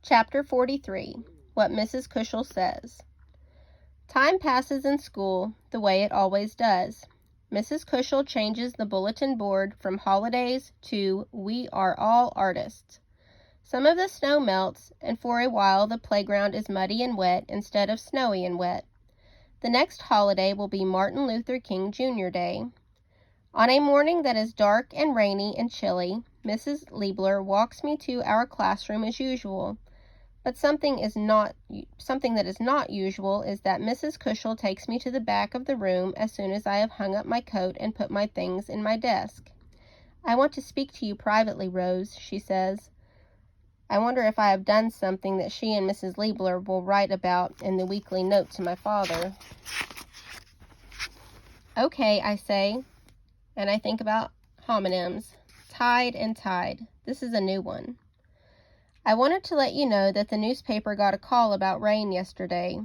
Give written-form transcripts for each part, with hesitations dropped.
Chapter 43. What Mrs. Cushel Says. Time passes in school the way it always does. Mrs. Cushel changes the bulletin board from holidays to "We are all artists." Some of the snow melts, and for a while the playground is muddy and wet instead of snowy and wet. The next holiday will be Martin Luther King Jr. Day. On a morning that is dark and rainy and chilly, Mrs. Liebler walks me to our classroom as usual. But something that is not usual is that Mrs. Cushel takes me to the back of the room as soon as I have hung up my coat and put my things in my desk. "I want to speak to you privately, Rose," she says. I wonder if I have done something that she and Mrs. Liebler will write about in the weekly note to my father. "Okay," I say, and I think about homonyms. Tide and tide. This is a new one. "I wanted to let you know that the newspaper got a call about rain yesterday."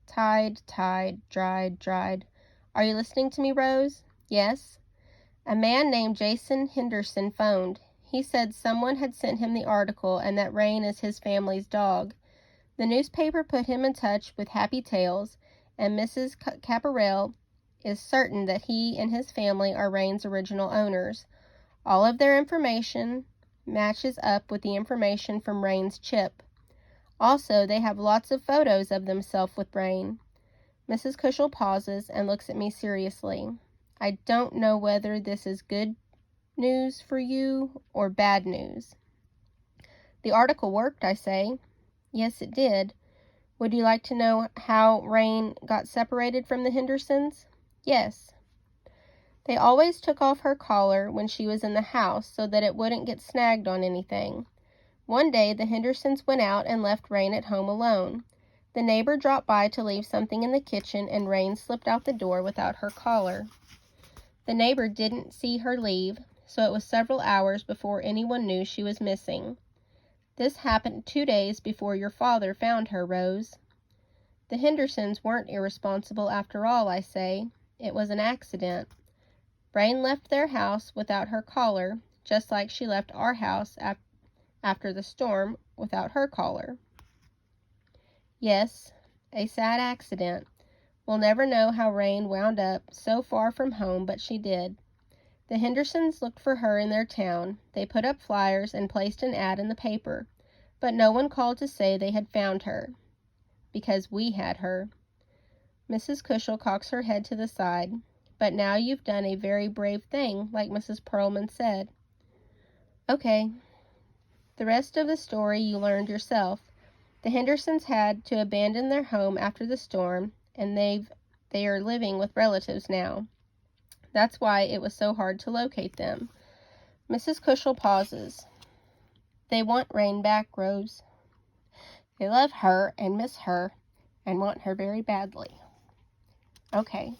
Tide, tide, dried, dried. Are you listening to me, Rose? Yes? "A man named Jason Henderson phoned. He said someone had sent him the article and that Rain is his family's dog. The newspaper put him in touch with Happy Tales, and Mrs. Caparel is certain that he and his family are Rain's original owners. All of their information matches up with the information from Rain's chip. Also, they have lots of photos of themselves with Rain." Mrs. Cushel pauses and looks at me seriously. "I don't know whether this is good news for you or bad news." "The article worked," I say. "Yes, it did. Would you like to know how Rain got separated from the Hendersons?" "Yes." "They always took off her collar when she was in the house so that it wouldn't get snagged on anything. One day the Hendersons went out and left Rain at home alone. The neighbor dropped by to leave something in the kitchen, and Rain slipped out the door without her collar. The neighbor didn't see her leave, so it was several hours before anyone knew she was missing. This happened 2 days before your father found her, Rose." "The Hendersons weren't irresponsible after all," I say. "It was an accident. Rain left their house without her collar, just like she left our house after the storm without her collar." "Yes, a sad accident. We'll never know how Rain wound up so far from home, but she did. The Hendersons looked for her in their town. They put up flyers and placed an ad in the paper, but no one called to say they had found her, because we had her." Mrs. Cushel cocks her head to the side. "But now you've done a very brave thing, like Mrs. Perlman said." "Okay. The rest of the story you learned yourself. The Hendersons had to abandon their home after the storm, and they are living with relatives now. That's why it was so hard to locate them." Mrs. Cushel pauses. "They want Rain back, Rose. They love her and miss her and want her very badly." "Okay."